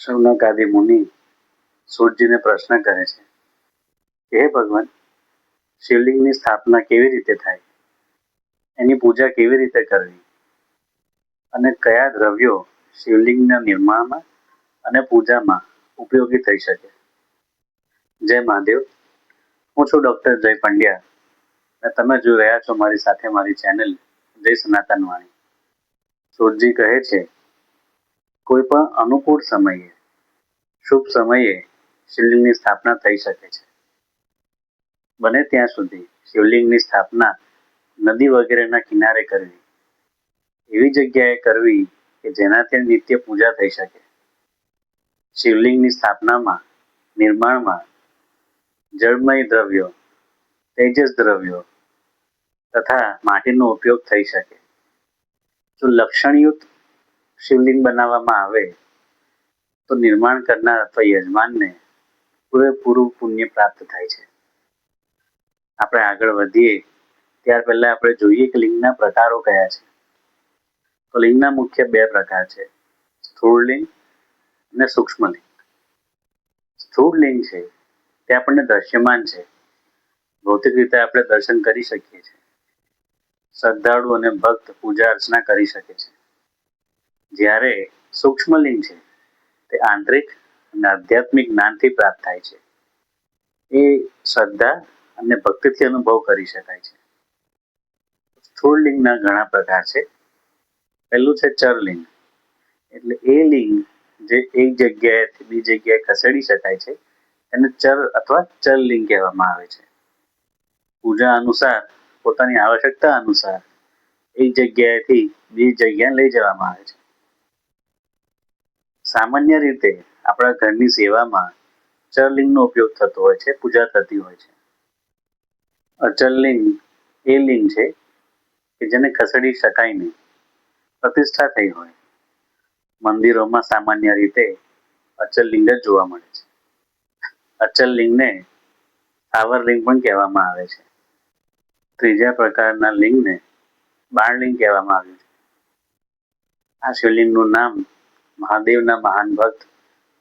શૌનક આદિ મુનિ સૂતજીને પ્રશ્ન કરે છે કે હે ભગવાન, શિવલિંગની સ્થાપના કેવી રીતે થાય, એની પૂજા કેવી રીતે કરવી અને કયા દ્રવ્યો શિવલિંગના નિર્માણમાં અને પૂજામાં ઉપયોગી થઈ શકે. જય મહાદેવ. હું છું ડૉક્ટર જય પંડ્યા અને તમે જોઈ રહ્યા છો મારી સાથે મારી ચેનલ જય સનાતન વાણી. સૂતજી કહે છે, કોઈ પણ અનુકૂળ સમયે, શુભ સમયે શિવલિંગની સ્થાપના થઈ શકે છે. બને ત્યાં સુધી શિવલિંગની સ્થાપના નદી વગેરેના કિનારે કરવી, એવી જગ્યાએ કરવી કે જેનાથી નિત્ય પૂજા થઈ શકે. શિવલિંગની સ્થાપનામાં, નિર્માણમાં જળમય દ્રવ્યો, તેજસ દ્રવ્યો તથા માટીનો ઉપયોગ થઈ શકે. જો લક્ષણયુક્ત શિવલિંગ બનાવવામાં આવે તો નિર્માણ કરનાર અથવા યજમાનને પૂરેપૂરું પુણ્ય પ્રાપ્ત થાય છે. આપણે આગળ વધીએ ત્યાર પહેલા આપણે જોઈએ કે લિંગના પ્રકારો કયા છે. તો લિંગના મુખ્ય બે પ્રકાર છે, સ્થૂળ લિંગ અને સૂક્ષ્મ લિંગ. સ્થૂળ લિંગ છે તે આપણને દ્રશ્યમાન છે, ભૌતિક રીતે આપણે દર્શન કરી શકીએ છીએ. શ્રદ્ધાળુ અને ભક્ત પૂજા અર્ચના કરી શકે છે. જ્યારે સૂક્ષ્મ લિંગ છે તે આંતરિક અને આધ્યાત્મિક જ્ઞાનથી પ્રાપ્ત થાય છે. એ શ્રદ્ધા અને ભક્તિથી અનુભવ કરી શકાય છે. સ્થૂળ લિંગના ઘણા પ્રકાર છે. પહેલું છે ચરલિંગ, એટલે એ લિંગ જે એક જગ્યાએથી બીજી જગ્યાએ ખસેડી શકાય છે એને ચર અથવા ચરલિંગ કહેવામાં આવે છે. પૂજા અનુસાર, પોતાની આવશ્યકતા અનુસાર એક જગ્યાએથી બીજી જગ્યાએ લઈ જવામાં આવે છે. સામાન્ય રીતે આપણા ઘરની સેવામાં ચરલિંગનો ઉપયોગ થતો હોય છે, પૂજા થતી હોય છે. અચલ લિંગ એ લિંગ છે કે જેને ખસેડી શકાય નહીં, પ્રતિષ્ઠા થઈ હોય. મંદિરોમાં સામાન્ય રીતે અચલ લિંગ જ જોવા મળે છે. અચલ લિંગને સ્થાવર લિંગ પણ કહેવામાં આવે છે. ત્રીજા પ્રકારના લિંગને બાણલિંગ કહેવામાં આવ્યું છે. આ શિવલિંગનું નામ મહાદેવના મહાન ભક્ત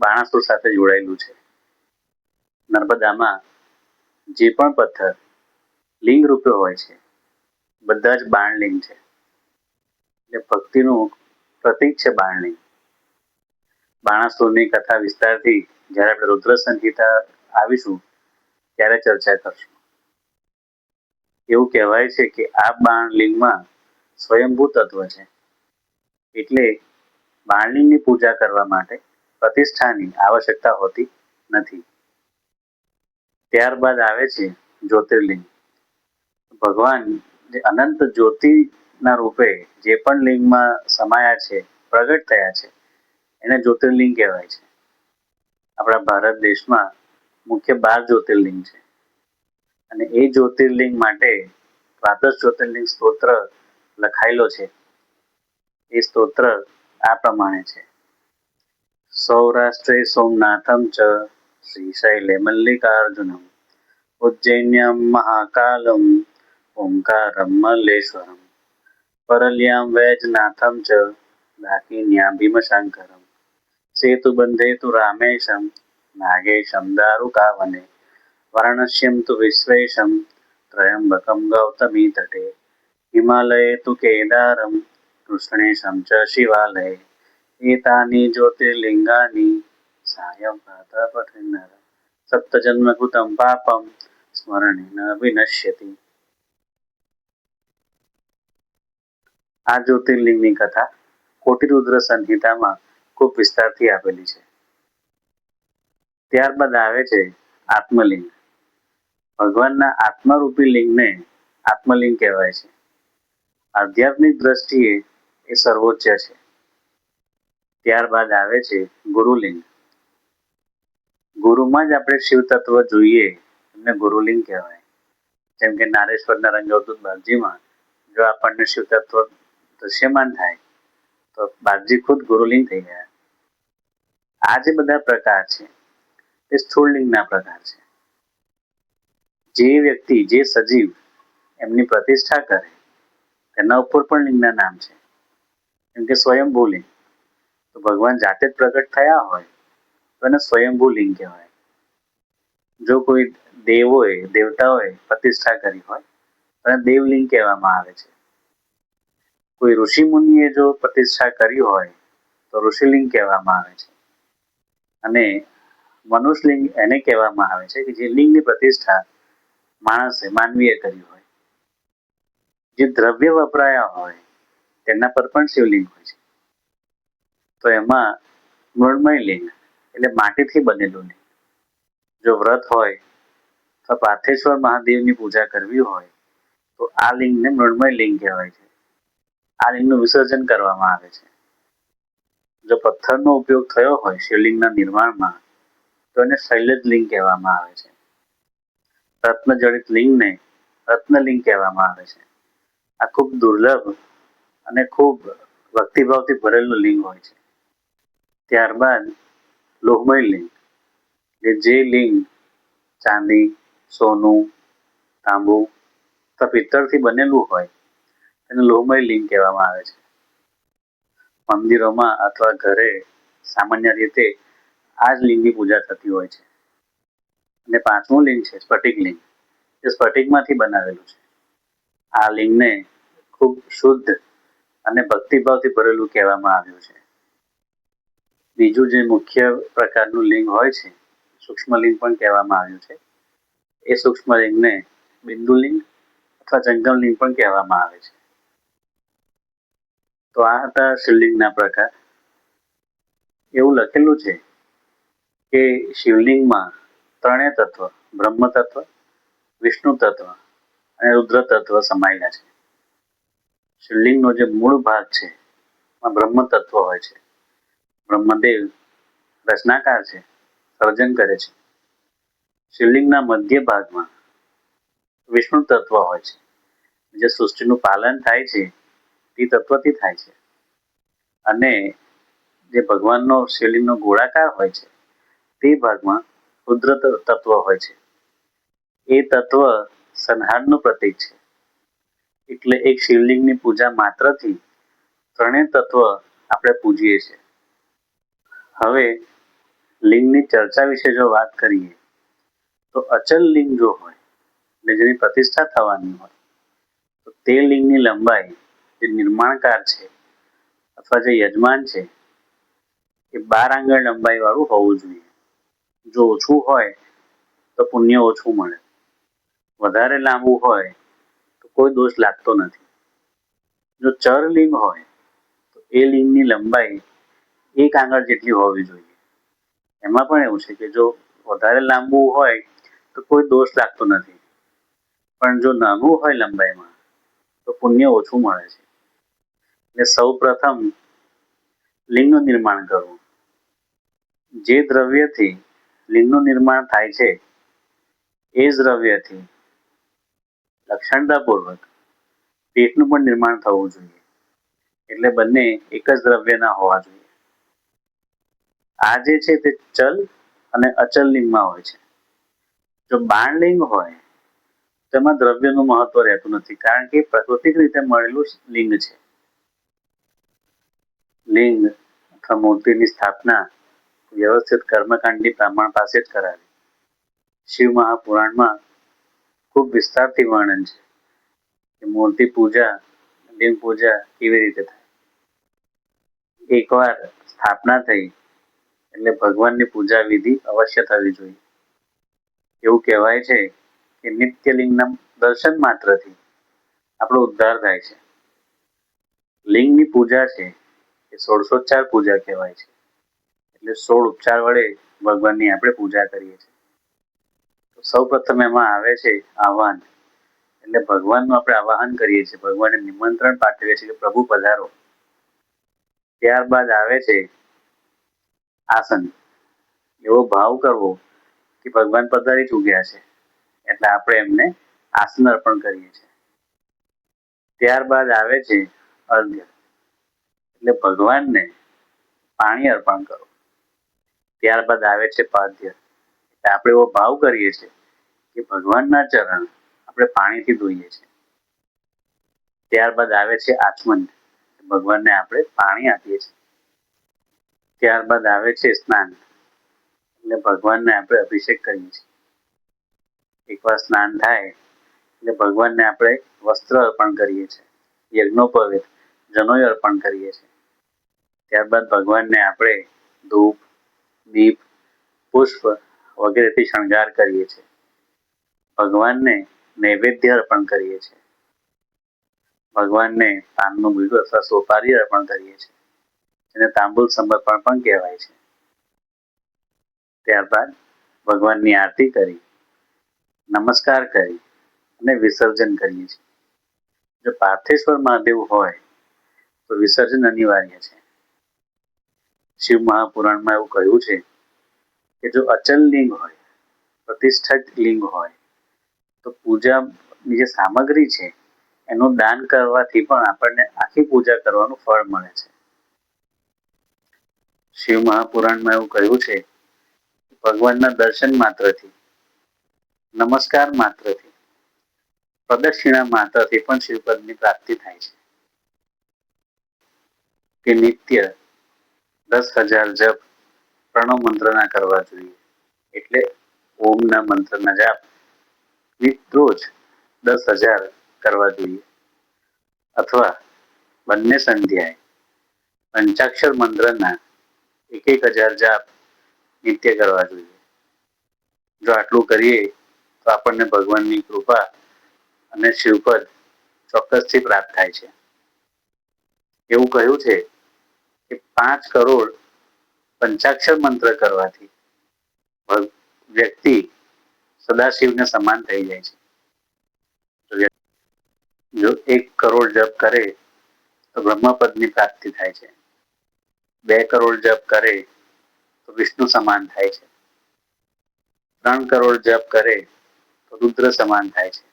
બાણાસુર સાથે જોડાયેલું છે. નર્મદામાં જે પણ પથ્થર લિંગ રૂપે હોય છે બધા જ બાણલિંગ છે. એટલે ભક્તિનું પ્રતીક છે બાણલિંગ. બાણાસુરની કથા વિસ્તારથી જ્યારે આપણે રુદ્ર સંહિતા આવીશું ત્યારે ચર્ચા કરશું. એવું કહેવાય છે કે આ બાણલિંગમાં સ્વયંભૂ તત્વ છે, એટલે બાણલિંગની પૂજા કરવા માટે પ્રતિષ્ઠાની આવશ્યકતા હોતી નથી. ત્યારબાદ આવે છે જ્યોતિર્લિંગ. ભગવાન જે અનંત જ્યોતિના રૂપે જે પણ લિંગમાં સમાયા છે, પ્રગટ થયા છે, એને જ્યોતિર્લિંગ કહેવાય છે. આપણા ભારત દેશમાં મુખ્ય 12 જ્યોતિર્લિંગ છે અને એ જ્યોતિર્લિંગ માટે દ્વાદશ જ્યોતિર્લિંગ સ્તોત્ર લખાયેલો છે. એ સ્તોત્ર આ પ્રમાણે છે: સૌરાષ્ટ્રે સોમનાથમ ચ શ્રીશૈલે મલ્લિકાર્જુનમ ઉજ્જૈન્યમ મહાકાલમ ઓમકારમ મલ્લેશ્વરમ પરલ્યામ વૈજનાથમ ચ દાકિન્યામ ભીમશંકરમ સેતુબંધે તુ રામેશમ નાગેશમ દારુકાવને વારાણસ્યમ તુ વિશ્વેશમ ત્રયંબકમ ગૌતમી તટે હિમાલયે તુ કેદારમ કૃષ્ણેશમ ચ શિવાલયે એતાની જ્યોતિર્લિંગાની સાયં પ્રાતઃ પઠેન્નર સપ્તજન્મકૃતં પાપમ સ્મરણેન વિનશ્યતિ. આ જ્યોતિર્લિંગની કથા કોટિરુદ્ર સંહિતામાં ખૂબ વિસ્તારથી આપેલી છે. ત્યારબાદ આવે છે આત્મલિંગ. ભગવાનના આત્મારૂપી લિંગને આત્મલિંગ કહેવાય છે. આધ્યાત્મિક દ્રષ્ટિએ એ સર્વોચ્ચ છે. ત્યારબાદ આવે છે ગુરુલિંગ. ગુરુમાં જ આપણે શિવ તત્વ જોઈએ એમને ગુરુલિંગ કહેવાય. જેમ કે નારેશ્વરના રંગઅવધૂત બાગજીમાં જો આપણને શિવ તત્વ દૃશ્યમાન થાય તો બાગજી ખુદ ગુરુલિંગ થઈ ગયા. આ જે બધા પ્રકાર છે તે સ્થૂળ લિંગના પ્રકાર છે. જે વ્યક્તિ, જે સજીવ એમની પ્રતિષ્ઠા કરે તેના ઉપર પણ લિંગના નામ છે. કેમ કે સ્વયંભૂ લિંગ, તો ભગવાન જાતે જ પ્રગટ થયા હોય તો એને સ્વયંભૂ લિંગ કહેવાય. જો કોઈ દેવોએ દેવતાઓએ પ્રતિષ્ઠા કરી હોય તો એને દેવલિંગ કહેવામાં આવે છે. કોઈ ઋષિ મુનિએ જો પ્રતિષ્ઠા કરી હોય તો ઋષિલિંગ કહેવામાં આવે છે. અને મનુષ્યલિંગ એને કહેવામાં આવે છે કે જે લિંગની પ્રતિષ્ઠા માનવીએ કરી હોય. જે દ્રવ્ય વપરાયા હોય તેના પર પણ શિવલિંગ હોય છે. તો એમાં મૃણમય લિંગ એટલે માટીથી બનેલું લિંગ. જો વ્રત હોય તો પાર્થેશ્વર મહાદેવની પૂજા કરવી હોય તો આ લિંગને મૃણમય લિંગ કહેવાય છે. આ લિંગનું વિસર્જન કરવામાં આવે છે. જો પથ્થરનો ઉપયોગ થયો હોય શિવલિંગના નિર્માણમાં તો એને શૈલજ લિંગ કહેવામાં આવે છે. રત્નજડિત લિંગને રત્નલિંગ કહેવામાં આવે છે. આ ખૂબ દુર્લભ અને ખૂબ ભક્તિભાવથી ભરેલું લિંગ હોય છે. ત્યારબાદ લોહમય લિંગ, જે લિંગ ચાંદી, સોનું, તાંબુ અથવા પિત્તળથી બનેલું હોય તેને લોહમય લિંગ કહેવામાં આવે છે. મંદિરોમાં અથવા ઘરે સામાન્ય રીતે આ જ લિંગની પૂજા થતી હોય છે. અને પાંચમું લિંગ છે સ્ફટિક લિંગ, જે સ્ફટિકમાંથી બનાવેલું છે. આ લિંગને ખૂબ શુદ્ધ અને ભક્તિભાવથી ભરેલું કહેવામાં આવ્યું છે. બીજું જે મુખ્ય પ્રકારનું લિંગ હોય છે સૂક્ષ્મ લિંગ પણ કહેવામાં આવ્યું છે. એ સૂક્ષ્મ લિંગને બિંદુલિંગ અથવા જંગમ લિંગ પણ કહેવામાં આવે છે. તો આ હતા શિવલિંગના પ્રકાર. એવું લખેલું છે કે શિવલિંગમાં ત્રણેય તત્વ બ્રહ્મ તત્વ, વિષ્ણુ તત્વ અને રુદ્ર તત્વ સમાયેલા છે. શિવલિંગનો જે મૂળ ભાગ છે એમાં બ્રહ્મ તત્વ હોય છે. બ્રહ્મદેવ રચનાકાર છે, સર્જન કરે છે. શિવલિંગના મધ્ય ભાગમાં વિષ્ણુ તત્વ હોય છે. જે સૃષ્ટિનું પાલન થાય છે તે તત્વથી થાય છે. અને જે ભગવાનનો શિવલિંગનો ગોળાકાર હોય છે તે ભાગમાં રુદ્ર તત્વ હોય છે. એ તત્વ સંહારનું પ્રતીક છે. એટલે એક શિવલિંગની પૂજા માત્રથી ત્રણેય તત્વ આપણે પૂજીએ છીએ. હવે લિંગની ચર્ચા વિશે જો વાત કરીએ તો અચલ લિંગ જો હોય એટલે જેની પ્રતિષ્ઠા થવાની હોય તો તે લિંગની લંબાઈ જે નિર્માણકાર છે અથવા જે યજમાન છે એ 12 આંગળ લંબાઈ વાળું હોવું જોઈએ. જો ઓછું હોય તો પુણ્ય ઓછું મળે. વધારે લાંબુ હોય તો કોઈ દોષ લાગતો નથી. જો ચર લિંગ હોય તો એ લિંગની લંબાઈ 1 આંગળ જેટલી હોવી જોઈએ. એમાં પણ એવું છે કે જો વધારે લાંબુ હોય તો કોઈ દોષ લાગતો નથી. પણ જો નાનું હોય લંબાઈમાં તો પુણ્ય ઓછું મળે છે. એટલે સૌ પ્રથમ લિંગનું નિર્માણ કરવું. જે દ્રવ્યથી લિંગનું નિર્માણ થાય છે એ જ દ્રવ્યથી લક્ષણતાપૂર્વક પેટનું પણ નિર્માણ થવું જોઈએ. એટલે બંને એક જ દ્રવ્યના હોવા જોઈએ. આ જે છે તે ચલ અને અચલ લિંગમાં હોય છે. જો બાણલિંગ હોય તેમાં દ્રવ્યનું મહત્વ રહેતું નથી, કારણ કે પ્રાકૃતિક રીતે મળેલું લિંગ છે. લિંગ અથવા મૂર્તિની સ્થાપના વ્યવસ્થિત કર્મકાંડની બ્રાહ્મણ પાસે જ કરાવી. શિવ મહાપુરાણમાં ખૂબ વિસ્તારથી વર્ણન છે કે મૂર્તિ પૂજા, લિંગ પૂજા કેવી રીતે થાય. એકવાર સ્થાપના થઈ એટલે ભગવાનની પૂજા વિધિ અવશ્ય થવી જોઈએ. એવું કહેવાય છે કે નિત્યલિંગના દર્શન માત્રથી આપણો ઉદ્ધાર થાય છે. લિંગની પૂજા છે એ 16 પૂજા કહેવાય છે. એટલે 16 ઉપચાર વડે ભગવાનની આપણે પૂજા કરીએ છીએ. સૌ પ્રથમ એમાં આવે છે આહ્વાન. એટલે ભગવાનનું આપણે આવાહન કરીએ છીએ, ભગવાનને નિમંત્રણ પાઠવીએ છીએ કે પ્રભુ પધારો. ત્યારબાદ આવે છે આસન. એવો ભાવ કરવો કે ભગવાન પધારી ચૂક્યા છે એટલે આપણે એમને આસન અર્પણ કરીએ છીએ. ત્યારબાદ આવે છે અર્ઘ્ય. એટલે ભગવાનને પાણી અર્પણ કરો. ત્યારબાદ આવે છે પાદ્ય. એટલે આપણે એવો ભાવ કરીએ છીએ કે ભગવાનના ચરણ આપણે પાણીથી ધોઈએ છીએ. ત્યારબાદ આવે છે આચમન. ભગવાનને આપણે પાણી આપીએ છીએ. ત્યારબાદ આવે છે સ્નાન. એટલે ભગવાનને આપણે અભિષેક કરીએ છીએ. એકવાર સ્નાન થાય એટલે ભગવાનને આપણે વસ્ત્ર અર્પણ કરીએ છીએ, યજ્ઞોપવિત જનોઈ અર્પણ કરીએ છીએ. ત્યારબાદ ભગવાનને આપણે ધૂપ, દીપ, પુષ્પ વગેરેથી શણગાર કરીએ છીએ. ભગવાનને નૈવેદ્ય અર્પણ કરીએ છીએ. ભગવાનને પાનનું બીડું અથવા સોપારી અર્પણ કરીએ છીએ, જેને તાંબુલ સમર્પણ પણ કહેવાય છે. ત્યારબાદ ભગવાનની આરતી કરી, નમસ્કાર કરી અને વિસર્જન કરીએ છીએ. જો પાર્થેશ્વર મહાદેવ હોય તો વિસર્જન અનિવાર્ય છે. શિવ મહાપુરાણમાં એવું કહ્યું છે કે જો અચલ લિંગ હોય, પ્રતિષ્ઠિત લિંગ હોય, તો પૂજાની જે સામગ્રી છે એનું દાન કરવાથી પણ આપણને આખી પૂજા કરવાનું ફળ મળે છે. શિવ મહાપુરાણમાં એવું કહ્યું છે કે ભગવાનના દર્શન માત્રથી, નમસ્કાર માત્રથી, પ્રદક્ષિણા માત્રથી પણ શિવપદની પ્રાપ્તિ થાય છે. કે નિત્ય 10,000 જપ પ્રણવ મંત્રના કરવા જોઈએ. એટલે ઓમના મંત્રના જાપ રોજ 10,000 કરવા જોઈએ. અથવા બંને સંધ્યાએ પંચાક્ષર મંત્રના 1,000 જાપ નિત્ય કરવા જોઈએ. જો આટલું કરીએ તો આપણને ભગવાનની કૃપા અને શિવપદ ચોક્કસથી પ્રાપ્ત થાય છે. એવું કહ્યું છે કે 5 કરોડ પંચાક્ષર મંત્ર કરવાથી વ્યક્તિ સદાશિવને સમાન થઈ જાય છે. જો 1 કરોડ જપ કરે તો બ્રહ્મપદની પ્રાપ્તિ થાય છે. 2 કરોડ જપ કરે તો વિષ્ણુ સમાન થાય છે. 3 કરોડ જપ કરે તો રુદ્ર સમાન થાય છે.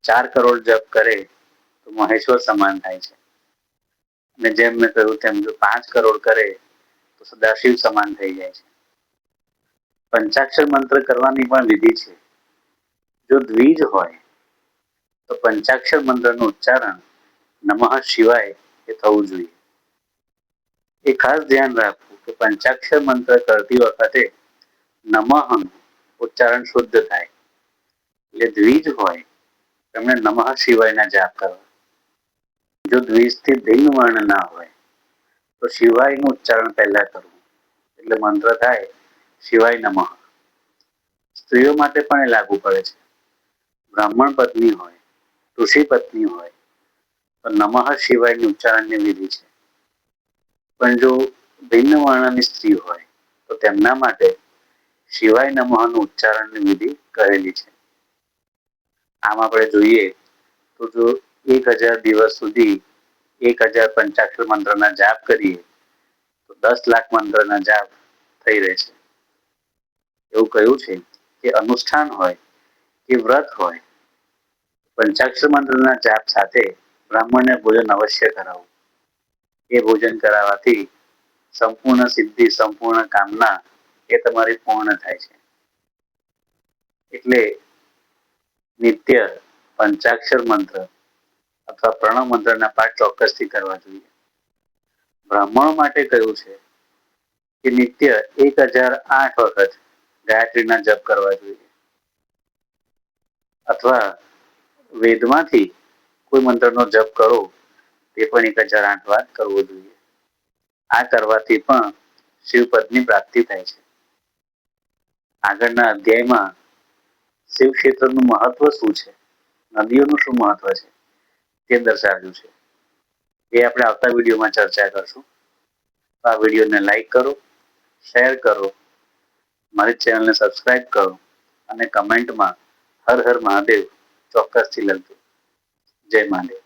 4 કરોડ જપ કરે તો મહેશ્વર સમાન થાય છે. અને જેમ મેં કહ્યું તેમ જો 5 કરોડ કરે તો સદાશિવ સમાન થઈ જાય છે. પંચાક્ષર મંત્ર કરવાની પણ વિધિ છે. જો દ્વિજ હોય તો પંચાક્ષર મંત્રનું ઉચ્ચારણ નમઃ શિવાય એ થવું જોઈએ. એ ખાસ ધ્યાન રાખવું કે પંચાક્ષર મંત્ર કરતી વખતે નમઃનું ઉચ્ચારણ શુદ્ધ થાય. એટલે દ્વિજ હોય તેમણે નમઃ શિવાયના જાપ કરવા. જો દ્વિજથી ભિન્ન વર્ણ ના હોય તો શિવાયનું ઉચ્ચારણ પહેલા કરવું. એટલે મંત્ર થાય શિવાય નમઃ. સ્ત્રીઓ માટે પણ એ લાગુ પડે છે. બ્રાહ્મણ પત્ની હોય, ઋષિ પત્ની હોય તો નમઃ શિવાયની ઉચ્ચારણની વિધિ છે. પણ જો ભિન્ન વર્ણની સ્ત્રી હોય તો તેમના માટે શિવાય નમઃનું ઉચ્ચારણની વિધિ કરેલી છે. આમ આપણે જોઈએ તો જો 1,000 દિવસ સુધી 1,000 પંચાક્ષર મંત્રના જાપ કરીએ તો 10 લાખ મંત્રના જાપ થઈ રહે છે. એવું કહ્યું છે કે અનુષ્ઠાન હોય કે વ્રત હોય, પંચાક્ષર મંત્રના જાપ સાથે બ્રાહ્મણને ભોજન અવશ્ય કરાવવું. એ ભોજન કરાવવાથી સંપૂર્ણ સિદ્ધિ, સંપૂર્ણ કામના એ તમારી પૂર્ણ થાય છે. એટલે નિત્ય પંચાક્ષર મંત્ર અથવા પ્રણવ મંત્રના પાઠ ચોક્કસથી કરવા જોઈએ. બ્રાહ્મણો માટે કહ્યું છે કે નિત્ય 1,008 વખત ગાયત્રીના જપ કરવા જોઈએ. અથવા વેદમાંથી કોઈ મંત્રનો જપ કરો તે પણ 1,008 વાર કરવો જોઈએ. આ કરવાથી પણ શિવપદની પ્રાપ્તિ થાય છે. આગળના અધ્યાયમાં શિવ ક્ષેત્રનું મહત્વ શું છે, નદીઓનું શું મહત્વ છે તે દર્શાવ્યું છે. એ આપણે આવતા વિડીયોમાં ચર્ચા કરશું. તો આ વિડીયોને લાઈક કરો, શેર કરો, મારી ચેનલને સબસ્ક્રાઈબ કરો અને કમેન્ટમાં હર હર મહાદેવ ચોક્કસથી લખજો. જય મહાદેવ.